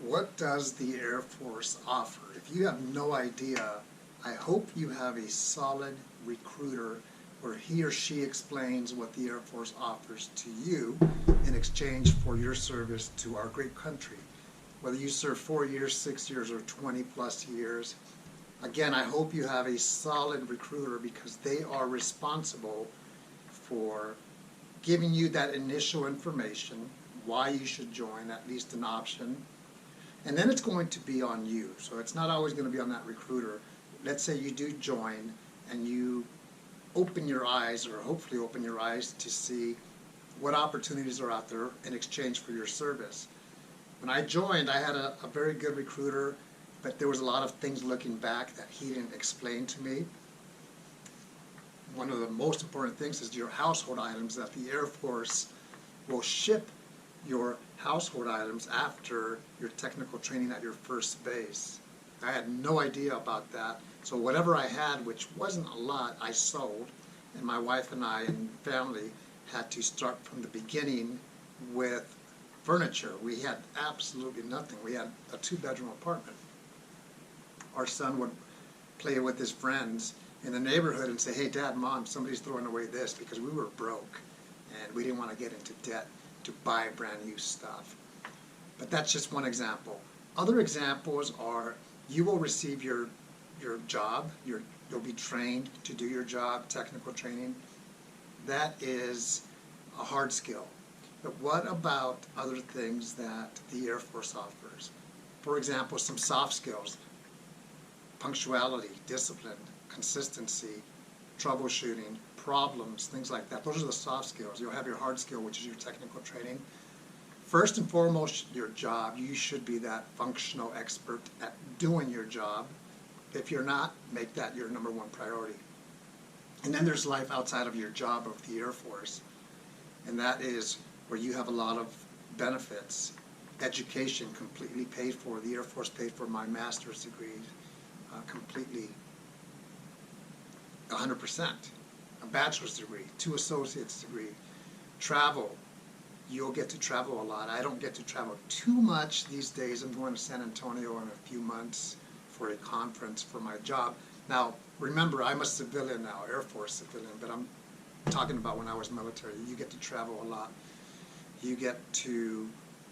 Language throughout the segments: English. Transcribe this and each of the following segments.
What does the Air Force offer? If you have no idea, I hope you have a solid recruiter where he or she explains what the Air Force offers to you in exchange for your service to our great country. Whether you serve 4 years, 6 years, or 20 plus years, again, I hope you have a solid recruiter because they are responsible for giving you that initial information, why you should join, at least an option. And then it's going to be on you. So it's not always going to be on that recruiter. Let's say you do join and you open your eyes, or hopefully open your eyes, to see what opportunities are out there in exchange for your service. When I joined, I had a very good recruiter, but there was a lot of things looking back that he didn't explain to me. One of the most important things is your household items, that the Air Force will ship your household items after your technical training at your first base. I had no idea about that. So whatever I had, which wasn't a lot, I sold. And my wife and I and family had to start from the beginning with furniture. We had absolutely nothing. We had a 2-bedroom apartment. Our son would play with his friends in the neighborhood and say, "Hey, Dad, Mom, somebody's throwing away this," because we were broke and we didn't want to get into debt to buy brand new stuff. But that's just one example. Other examples are you will receive your job, you'll be trained to do your job, technical training. That is a hard skill. But what about other things that the Air Force offers? For example, some soft skills: punctuality, discipline, consistency, troubleshooting, problems, things like that. Those are the soft skills. You'll have your hard skill, which is your technical training. First and foremost, your job. You should be that functional expert at doing your job. If you're not, make that your number one priority. And then there's life outside of your job of the Air Force. And that is where you have a lot of benefits. Education completely paid for. The Air Force paid for my master's degree completely, 100%. A bachelor's degree, 2 associate's degree. Travel, you'll get to travel a lot. I don't get to travel too much these days. I'm going to San Antonio in a few months for a conference for my job. Now, remember, I'm a civilian now, Air Force civilian, but I'm talking about when I was military. You get to travel a lot. You get to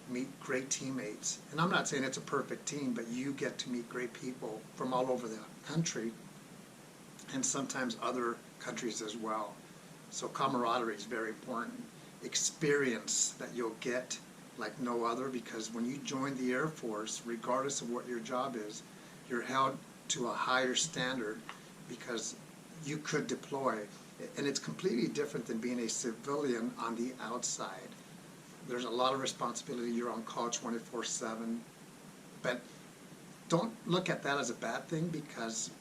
meet great teammates. And I'm not saying it's a perfect team, but you get to meet great people from all over the country and sometimes other countries as well. So camaraderie is very important. Experience that you'll get like no other, because when you join the Air Force, regardless of what your job is, you're held to a higher standard because you could deploy. And it's completely different than being a civilian on the outside. There's a lot of responsibility. You're on call 24/7. But don't look at that as a bad thing, because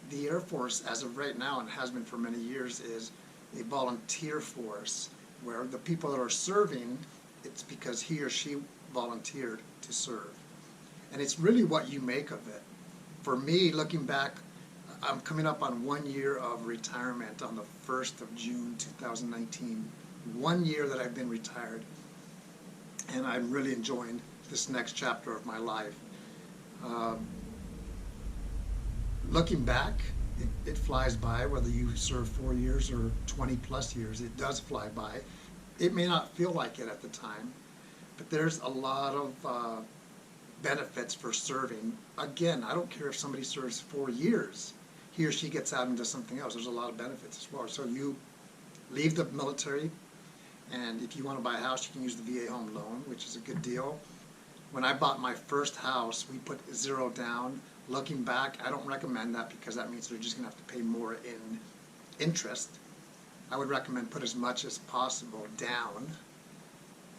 the Air Force, as of right now, and has been for many years, is a volunteer force where the people that are serving, it's because he or she volunteered to serve. And it's really what you make of it. For me, looking back, I'm coming up on 1 year of retirement on the 1st of June 2019. 1 year that I've been retired. And I'm really enjoying this next chapter of my life. Looking back, it flies by, whether you serve 4 years or 20 plus years, it does fly by. It may not feel like it at the time, but there's a lot of benefits for serving. Again, I don't care if somebody serves 4 years, he or she gets out and does something else. There's a lot of benefits as well. So you leave the military, and if you want to buy a house, you can use the VA home loan, which is a good deal. When I bought my first house, we put 0 down. Looking back, I don't recommend that, because that means they're just going to have to pay more in interest. I would recommend put as much as possible down,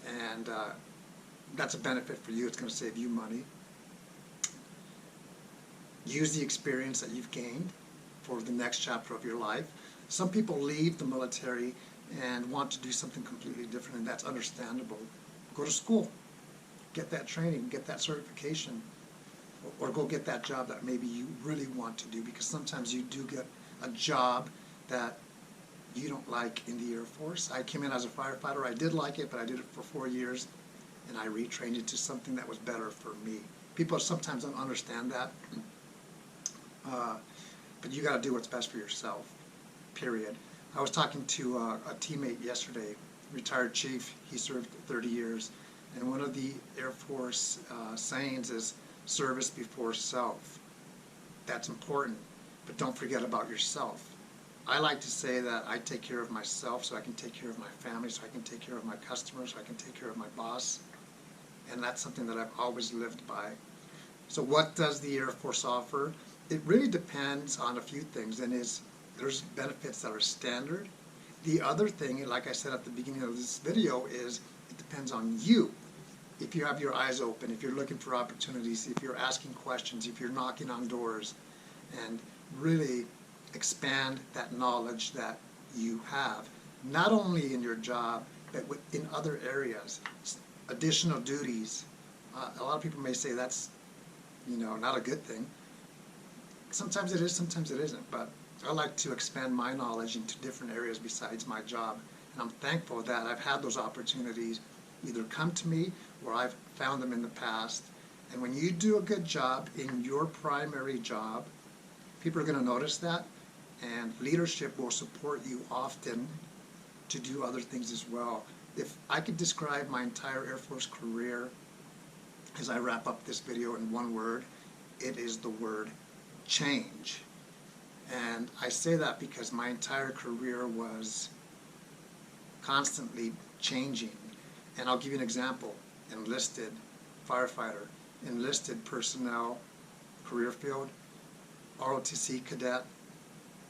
and that's a benefit for you. It's going to save you money. Use the experience that you've gained for the next chapter of your life. Some people leave the military and want to do something completely different, and that's understandable. Go to school, get that training, get that certification, or go get that job that maybe you really want to do, because sometimes you do get a job that you don't like in the Air Force. I came in as a firefighter. I did like it, but I did it for 4 years, and I retrained it to something that was better for me. People sometimes don't understand that, but you got to do what's best for yourself, period. I was talking to a teammate yesterday, retired chief. He served 30 years, and one of the Air Force sayings is service before self. That's important, but don't forget about yourself. I like to say that I take care of myself so I can take care of my family, so I can take care of my customers, so I can take care of my boss, and that's something that I've always lived by. So what does the Air Force offer? It really depends on a few things, and there's benefits that are standard. The other thing, like I said at the beginning of this video, is it depends on you. If you have your eyes open, if you're looking for opportunities, if you're asking questions, if you're knocking on doors, and really expand that knowledge that you have, not only in your job, but in other areas. Additional duties. A lot of people may say that's, not a good thing. Sometimes it is, sometimes it isn't, but I like to expand my knowledge into different areas besides my job. And I'm thankful that I've had those opportunities either come to me or I've found them in the past. And when you do a good job in your primary job, people are going to notice that, and leadership will support you often to do other things as well. If I could describe my entire Air Force career as I wrap up this video in one word, it is the word change. And I say that because my entire career was constantly changing. And I'll give you an example. Enlisted firefighter, enlisted personnel, career field, ROTC cadet,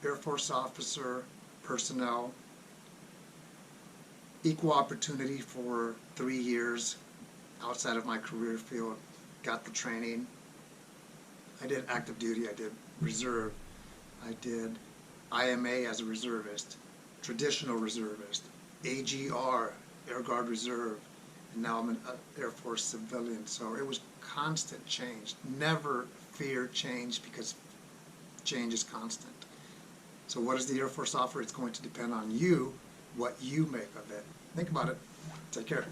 Air Force officer, personnel, equal opportunity for 3 years outside of my career field, got the training. I did active duty, I did reserve, I did IMA as a reservist, traditional reservist, AGR, Air Guard Reserve, and now I'm an Air Force civilian. So it was constant change. Never fear change because change is constant. So what does the Air Force offer? It's going to depend on you, what you make of it. Think about it. Take care.